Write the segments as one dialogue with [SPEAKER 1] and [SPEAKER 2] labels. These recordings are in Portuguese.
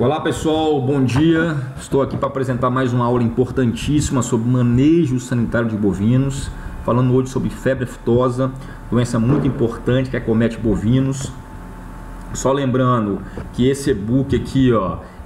[SPEAKER 1] Olá pessoal, bom dia. Estou aqui para apresentar mais uma aula importantíssima sobre manejo sanitário de bovinos, falando hoje sobre febre aftosa, doença muito importante que acomete bovinos. Só lembrando que esse e-book aqui,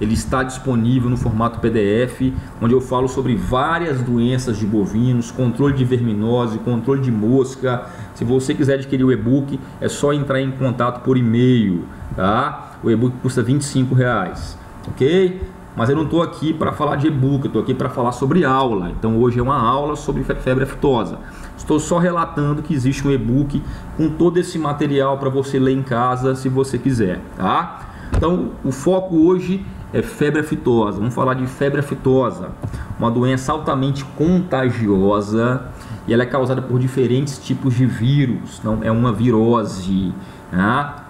[SPEAKER 1] ele está disponível no formato PDF, onde eu falo sobre várias doenças de bovinos, controle de verminose, controle de mosca. Se você quiser adquirir o e-book, é só entrar em contato por e-mail, tá? O e-book custa R$25, ok? Mas eu não estou aqui para falar de e-book, eu estou aqui para falar sobre aula. Então hoje é uma aula sobre febre aftosa. Estou só relatando que existe um e-book com todo esse material para você ler em casa, se você quiser, tá? Então o foco hoje é febre aftosa. Vamos falar de febre aftosa, uma doença altamente contagiosa e ela é causada por diferentes tipos de vírus. Não é uma virose, tá?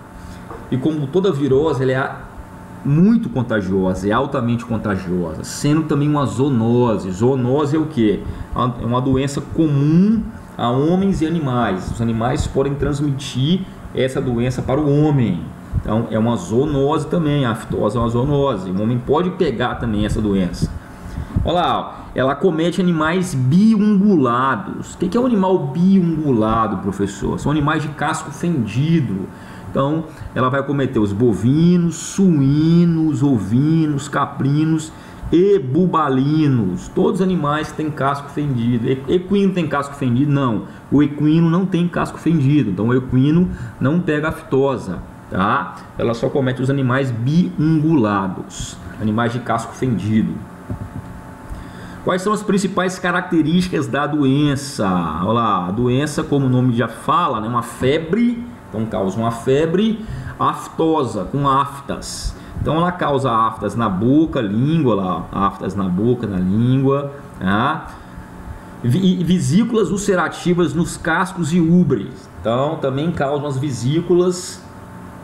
[SPEAKER 1] E como toda virose, ela é muito contagiosa, é altamente contagiosa, sendo também uma zoonose. Zoonose é o que? É uma doença comum a homens e animais. Os animais podem transmitir essa doença para o homem. Então é uma zoonose também, a aftose é uma zoonose. O homem pode pegar também essa doença. Olha lá, ela acomete animais biungulados. O que é um animal biungulado, professor? São animais de casco fendido. Então, ela vai acometer os bovinos, suínos, ovinos, caprinos e bubalinos. Todos os animais que têm casco fendido. Equino tem casco fendido? Não. O equino não tem casco fendido. Então, o equino não pega aftosa, tá? Ela só comete os animais biungulados, animais de casco fendido. Quais são as principais características da doença? Olha lá, a doença, como o nome já fala, né, uma febre. Então causa uma febre aftosa, com aftas. Então ela causa aftas na boca, língua, lá, aftas na boca, na língua, tá? Vesículas ulcerativas nos cascos e úbres. Então também causam as vesículas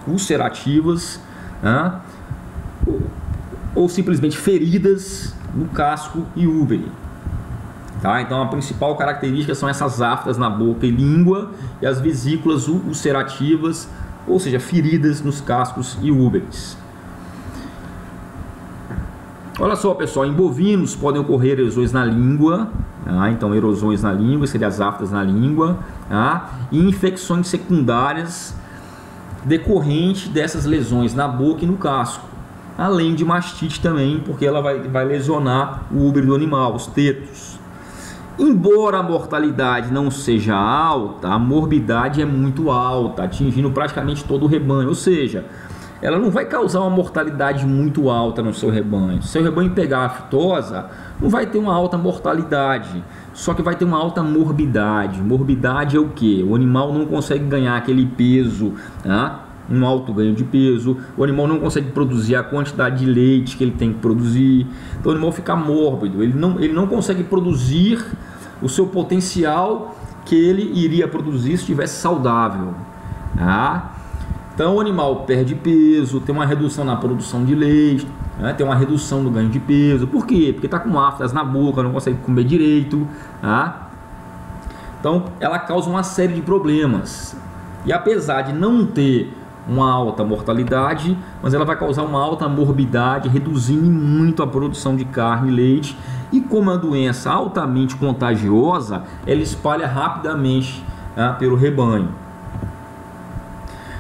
[SPEAKER 1] ulcerativas, tá? Ou simplesmente feridas no casco e úbere. Tá? Então a principal característica são essas aftas na boca e língua e as vesículas ulcerativas, ou seja, feridas nos cascos e úberes. Olha só pessoal, em bovinos podem ocorrer erosões na língua, tá? Então erosões na língua, seriam as aftas na língua, tá? E infecções secundárias decorrentes dessas lesões na boca e no casco, além de mastite também, porque ela vai lesionar o úbere do animal, os tetos. Embora a mortalidade não seja alta, a morbidade é muito alta, atingindo praticamente todo o rebanho. Ou seja, ela não vai causar uma mortalidade muito alta no seu rebanho. Se seu rebanho pegar aftosa, não vai ter uma alta mortalidade, só que vai ter uma alta morbidade. Morbidade é o que? O animal não consegue ganhar aquele peso, tá? Um alto ganho de peso, o animal não consegue produzir a quantidade de leite que ele tem que produzir, então o animal fica mórbido, ele não consegue produzir o seu potencial que ele iria produzir se estivesse saudável, tá? Então o animal perde peso, tem uma redução na produção de leite, né? Tem uma redução no ganho de peso. Por quê? Porque está com aftas na boca, não consegue comer direito, tá? Então ela causa uma série de problemas, e apesar de não ter uma alta mortalidade, mas ela vai causar uma alta morbidade, reduzindo muito a produção de carne e leite. E como é uma doença altamente contagiosa, ela espalha rapidamente, tá, pelo rebanho.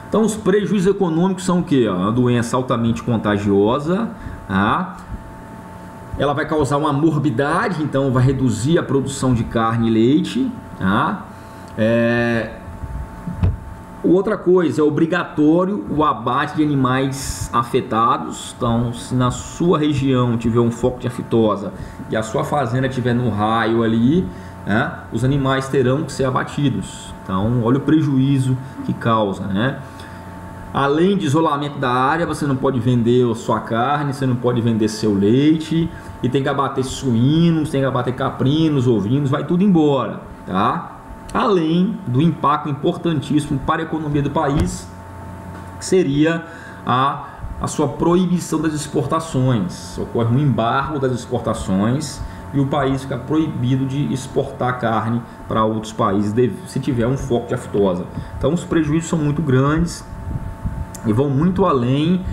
[SPEAKER 1] Então os prejuízos econômicos são o que? Uma doença altamente contagiosa, tá? Ela vai causar uma morbidade, então vai reduzir a produção de carne e leite, tá? Outra coisa, é obrigatório o abate de animais afetados. Então, se na sua região tiver um foco de aftosa e a sua fazenda estiver no raio ali, né, os animais terão que ser abatidos. Então, olha o prejuízo que causa, né? Além de isolamento da área, você não pode vender a sua carne, você não pode vender seu leite, e tem que abater suínos, tem que abater caprinos, ovinos, vai tudo embora, tá? Além do impacto importantíssimo para a economia do país, que seria a sua proibição das exportações. Ocorre um embargo das exportações e o país fica proibido de exportar carne para outros países se tiver um foco de aftosa. Então os prejuízos são muito grandes e vão muito além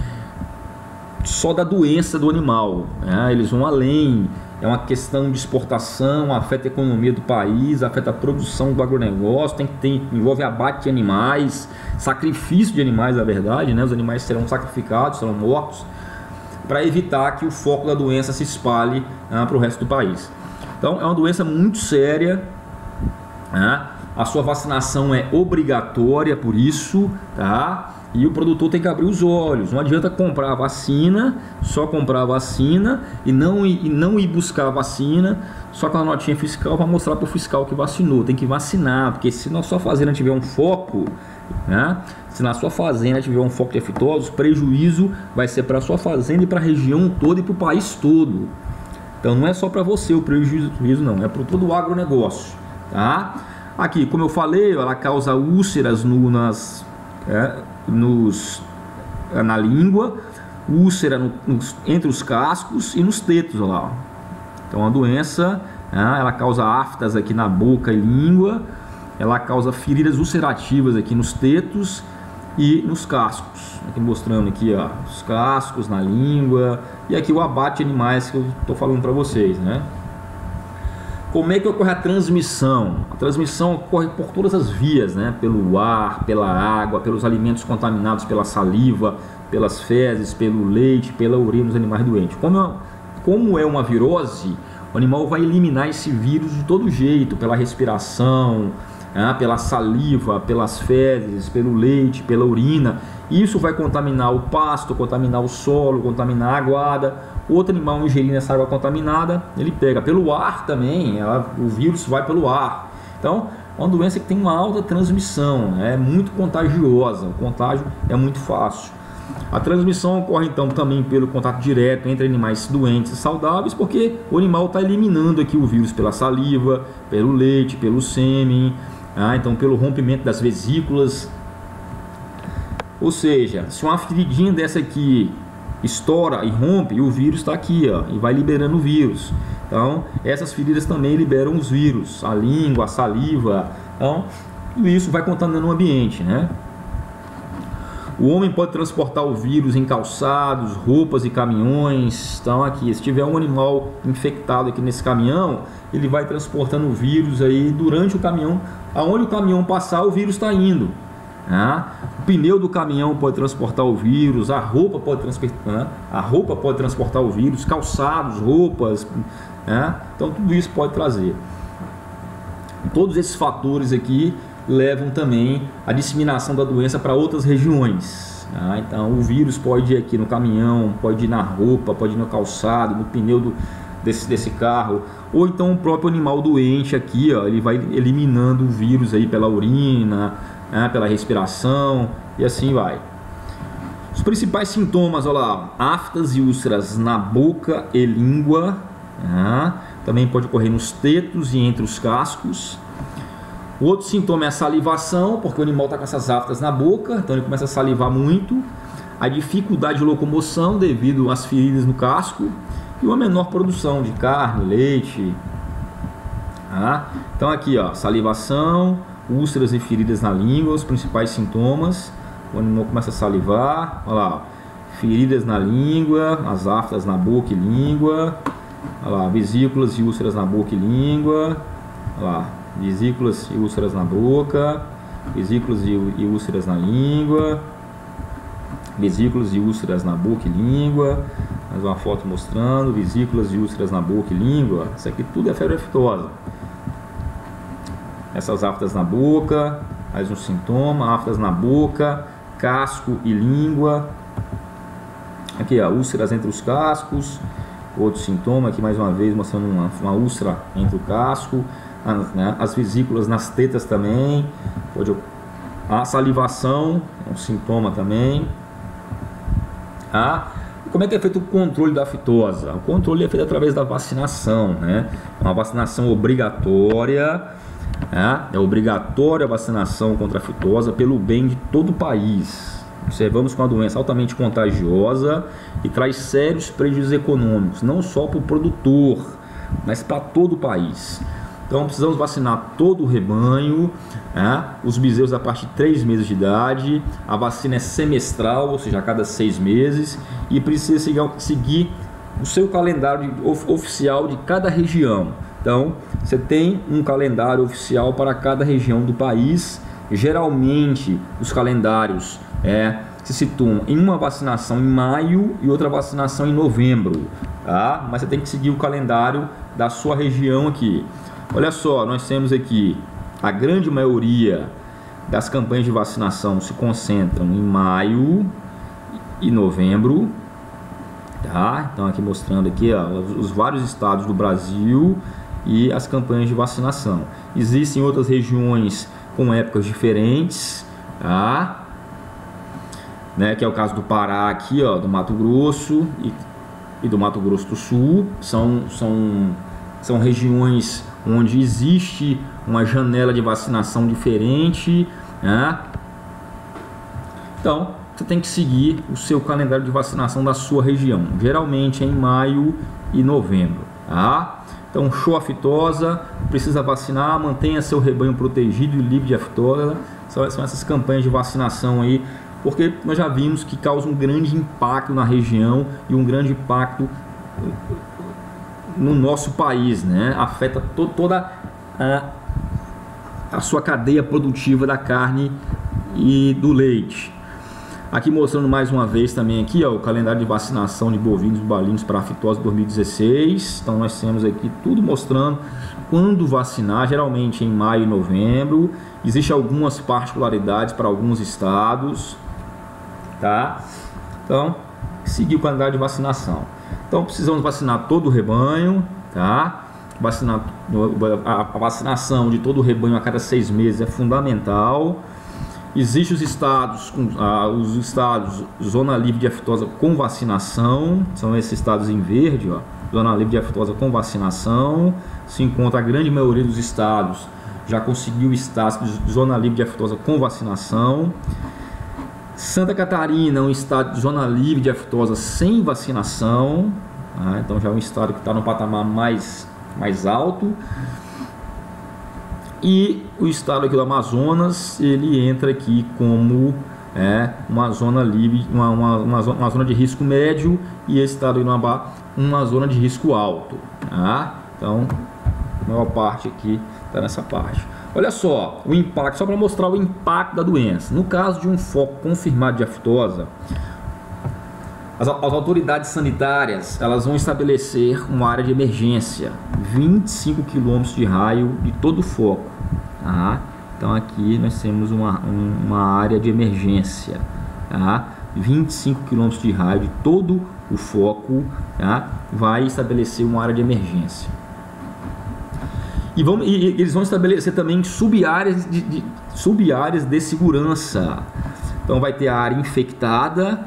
[SPEAKER 1] só da doença do animal, né? Eles vão além, é uma questão de exportação, afeta a economia do país, afeta a produção do agronegócio, envolve abate de animais, sacrifício de animais, na verdade, né? Os animais serão sacrificados, serão mortos, para evitar que o foco da doença se espalhe para o resto do país. Então é uma doença muito séria, né? A sua vacinação é obrigatória por isso, tá? E o produtor tem que abrir os olhos. Não adianta comprar a vacina, só comprar a vacina e não ir buscar a vacina só com a notinha fiscal para mostrar para o fiscal que vacinou. Tem que vacinar, porque se na sua fazenda tiver um foco, né? Se na sua fazenda tiver um foco de aftosos, o prejuízo vai ser para a sua fazenda e para a região toda e para o país todo. Então não é só para você o prejuízo, não, é para todo o agronegócio, tá? Aqui, como eu falei, ela causa úlceras na língua, úlcera entre os cascos e nos tetos, olha lá. Então a doença, ela causa aftas aqui na boca e língua, ela causa feridas ulcerativas aqui nos tetos e nos cascos. Aqui mostrando aqui, ó, os cascos na língua e aqui o abate de animais que eu estou falando para vocês, né? Como é que ocorre a transmissão? A transmissão ocorre por todas as vias, né? Pelo ar, pela água, pelos alimentos contaminados, pela saliva, pelas fezes, pelo leite, pela urina dos animais doentes. Como é uma virose, o animal vai eliminar esse vírus de todo jeito, pela respiração, pela saliva, pelas fezes, pelo leite, pela urina. Isso vai contaminar o pasto, contaminar o solo, contaminar a aguada. Outro animal ingerindo essa água contaminada, ele pega pelo ar também, o vírus vai pelo ar. Então, é uma doença que tem uma alta transmissão, é muito contagiosa, o contágio é muito fácil. A transmissão ocorre então também pelo contato direto entre animais doentes e saudáveis, porque o animal está eliminando aqui o vírus pela saliva, pelo leite, pelo sêmen, então pelo rompimento das vesículas. Ou seja, se uma feridinha dessa aqui estoura e rompe, o vírus está aqui, ó, e vai liberando o vírus. Então essas feridas também liberam os vírus, a língua, a saliva. Então tudo isso vai contaminando o ambiente, né? O homem pode transportar o vírus em calçados, roupas e caminhões. Então aqui, se tiver um animal infectado aqui nesse caminhão, ele vai transportando o vírus aí durante o caminhão. Aonde o caminhão passar, o vírus está indo. O pneu do caminhão pode transportar o vírus, a roupa pode transportar o vírus, calçados, roupas, então tudo isso pode trazer. Todos esses fatores aqui levam também a disseminação da doença para outras regiões. Então o vírus pode ir aqui no caminhão, pode ir na roupa, pode ir no calçado, no pneu desse carro, ou então o próprio animal doente aqui, ó, ele vai eliminando o vírus aí pela urina, pela respiração e assim vai. Os principais sintomas, olha lá, aftas e úlceras na boca e língua, também pode ocorrer nos tetos e entre os cascos. O outro sintoma é a salivação, porque o animal está com essas aftas na boca, então ele começa a salivar muito. A dificuldade de locomoção devido às feridas no casco e uma menor produção de carne, leite. Então aqui, ó, salivação, úlceras e feridas na língua, os principais sintomas. O animal começa a salivar, olha lá, feridas na língua, as aftas na boca e língua, olha lá, vesículas e úlceras na boca e língua, olha lá, vesículas e úlceras na boca, vesículas e úlceras na língua, vesículas e úlceras na boca e língua. Mais uma foto mostrando vesículas e úlceras na boca e língua. Isso aqui tudo é febre aftosa. Essas aftas na boca, mais um sintoma, aftas na boca, casco e língua. Aqui, ó, úlceras entre os cascos. Outro sintoma aqui, mais uma vez, mostrando uma úlcera entre o casco. As vesículas nas tetas também. A salivação é um sintoma também. Como é que é feito o controle da aftosa? O controle é feito através da vacinação, né? Uma vacinação obrigatória. É obrigatória a vacinação contra a aftosa pelo bem de todo o país. Observamos que é uma doença altamente contagiosa e traz sérios prejuízos econômicos, não só para o produtor, mas para todo o país. Então precisamos vacinar todo o rebanho, os bezerros a partir de 3 meses de idade. A vacina é semestral, ou seja, a cada 6 meses, e precisa seguir o seu calendário oficial de cada região. Então você tem um calendário oficial para cada região do país. Geralmente os calendários se situam em uma vacinação em maio e outra vacinação em novembro, tá? Mas você tem que seguir o calendário da sua região aqui. Olha só, nós temos aqui a grande maioria das campanhas de vacinação se concentram em maio e novembro, tá? Então aqui mostrando aqui, ó, os vários estados do Brasil e as campanhas de vacinação. Existem outras regiões com épocas diferentes, tá? Que é o caso do Pará aqui, ó, do Mato Grosso e do Mato Grosso do Sul. São regiões onde existe uma janela de vacinação diferente, né? Então você tem que seguir o seu calendário de vacinação da sua região, geralmente em maio e novembro, tá? Então, show aftosa, precisa vacinar, mantenha seu rebanho protegido e livre de aftosa. São essas campanhas de vacinação aí, porque nós já vimos que causa um grande impacto na região e um grande impacto no nosso país, né? Afeta toda a sua cadeia produtiva da carne e do leite. Aqui mostrando mais uma vez também aqui, ó, o calendário de vacinação de bovinos e balinos para aftosa 2016. Então nós temos aqui tudo mostrando quando vacinar, geralmente em maio e novembro. Existem algumas particularidades para alguns estados, tá? Então, seguir o calendário de vacinação. Então precisamos vacinar todo o rebanho, tá? A vacinação de todo o rebanho a cada 6 meses é fundamental. Existem os estados zona livre de aftosa com vacinação, são esses estados em verde, ó, zona livre de aftosa com vacinação. Se encontra a grande maioria dos estados já conseguiu o status de zona livre de aftosa com vacinação. Santa Catarina é um estado de zona livre de aftosa sem vacinação, tá? Então já é um estado que está no patamar mais alto. E o estado aqui do Amazonas, ele entra aqui como uma zona livre, uma zona de risco médio, e esse estado do Amapá, uma zona de risco alto, tá? Então a maior parte aqui está nessa parte. Olha só o impacto, só para mostrar o impacto da doença. No caso de um foco confirmado de aftosa, as autoridades sanitárias, elas vão estabelecer uma área de emergência, 25 km de raio de todo o foco, tá? Então aqui nós temos uma área de emergência, tá? 25 km de raio de todo o foco, tá? Vai estabelecer uma área de emergência. E eles vão estabelecer também sub-áreas de segurança. Então vai ter a área infectada,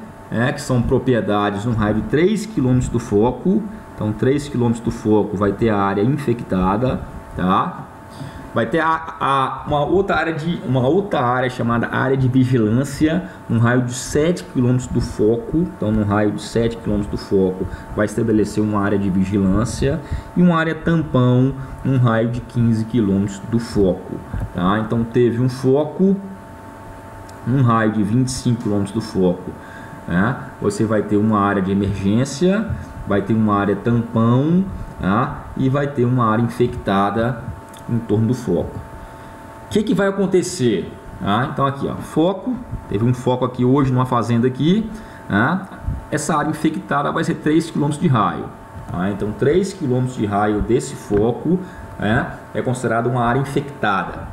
[SPEAKER 1] que são propriedades no raio de 3 km do foco. Então 3 km do foco vai ter a área infectada, tá? Vai ter uma outra área chamada área de vigilância, um raio de 7 km do foco. Então no raio de 7 km do foco vai estabelecer uma área de vigilância, e uma área tampão, um raio de 15 km do foco, tá? Então teve um foco, um raio de 25 km do foco, né? Você vai ter uma área de emergência, vai ter uma área tampão, tá? E vai ter uma área infectada em torno do foco. O que vai acontecer? Então aqui, ó, foco, teve um foco aqui hoje numa fazenda aqui, essa área infectada vai ser 3 km de raio, então 3 km de raio desse foco é considerado uma área infectada.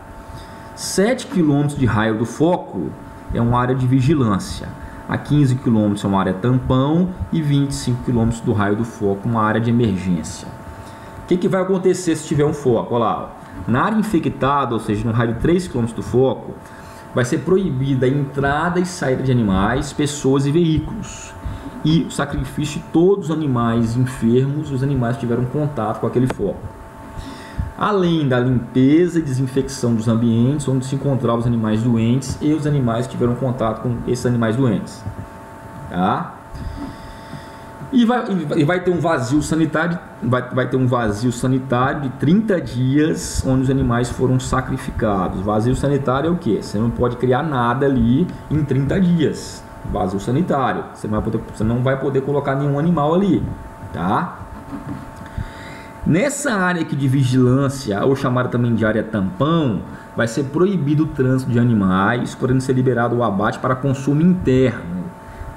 [SPEAKER 1] 7 km de raio do foco é uma área de vigilância, a 15 km é uma área tampão, e 25 km do raio do foco uma área de emergência. O que vai acontecer se tiver um foco? Olha lá, ó. Na área infectada, ou seja, no raio de 3 km do foco, vai ser proibida a entrada e saída de animais, pessoas e veículos, e o sacrifício de todos os animais enfermos, os animais que tiveram contato com aquele foco, além da limpeza e desinfecção dos ambientes onde se encontravam os animais doentes e os animais que tiveram contato com esses animais doentes, tá? E vai ter um vazio sanitário, vai ter um vazio sanitário de 30 dias onde os animais foram sacrificados. Vazio sanitário é o que? Você não pode criar nada ali em 30 dias. Vazio sanitário. Você não vai poder colocar nenhum animal ali, tá? Nessa área aqui de vigilância, ou chamada também de área tampão, vai ser proibido o trânsito de animais, podendo ser liberado o abate para consumo interno.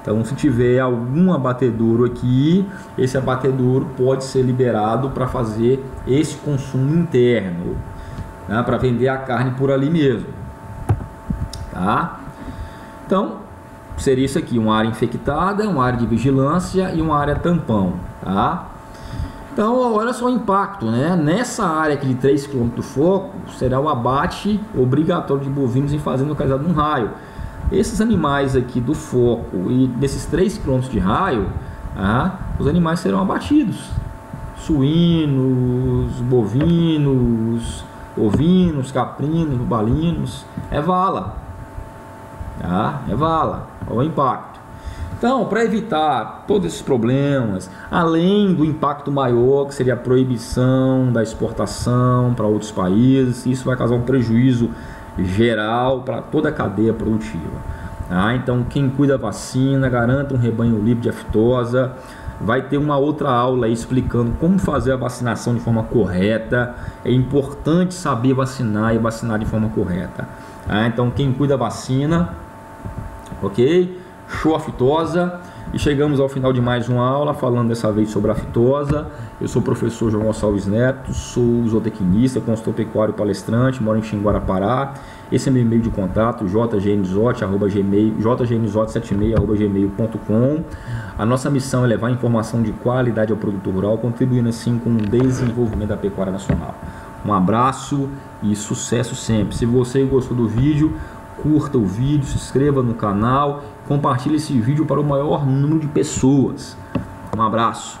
[SPEAKER 1] Então, se tiver algum abatedouro aqui, esse abatedouro pode ser liberado para fazer esse consumo interno, né, para vender a carne por ali mesmo, tá? Então, seria isso aqui, uma área infectada, uma área de vigilância e uma área tampão, tá? Então, olha só o impacto, né? Nessa área aqui de 3 km do foco, será o abate obrigatório de bovinos em fazenda localizada no raio. Esses animais aqui do foco e desses 3 km de raio, os animais serão abatidos. Suínos, bovinos, ovinos, caprinos, bubalinos, é vala. Tá? É vala. Olha o impacto. Então, para evitar todos esses problemas, além do impacto maior, que seria a proibição da exportação para outros países, isso vai causar um prejuízo geral para toda a cadeia produtiva. Então, quem cuida da vacina, garanta um rebanho livre de aftosa. Vai ter uma outra aula aí explicando como fazer a vacinação de forma correta. É importante saber vacinar e vacinar de forma correta. Então, quem cuida da vacina, ok? Show aftosa. E chegamos ao final de mais uma aula, falando dessa vez sobre a aftosa. Eu sou o professor João Gonçalves Neto, sou zootecnista, consultor pecuário palestrante, moro em Xinguara, Pará. Esse é meu e-mail de contato, jgnzote@gmail.com. A nossa missão é levar informação de qualidade ao produtor rural, contribuindo assim com o desenvolvimento da pecuária nacional. Um abraço e sucesso sempre. Se você gostou do vídeo, curta o vídeo, se inscreva no canal, compartilhe esse vídeo para o maior número de pessoas. Um abraço.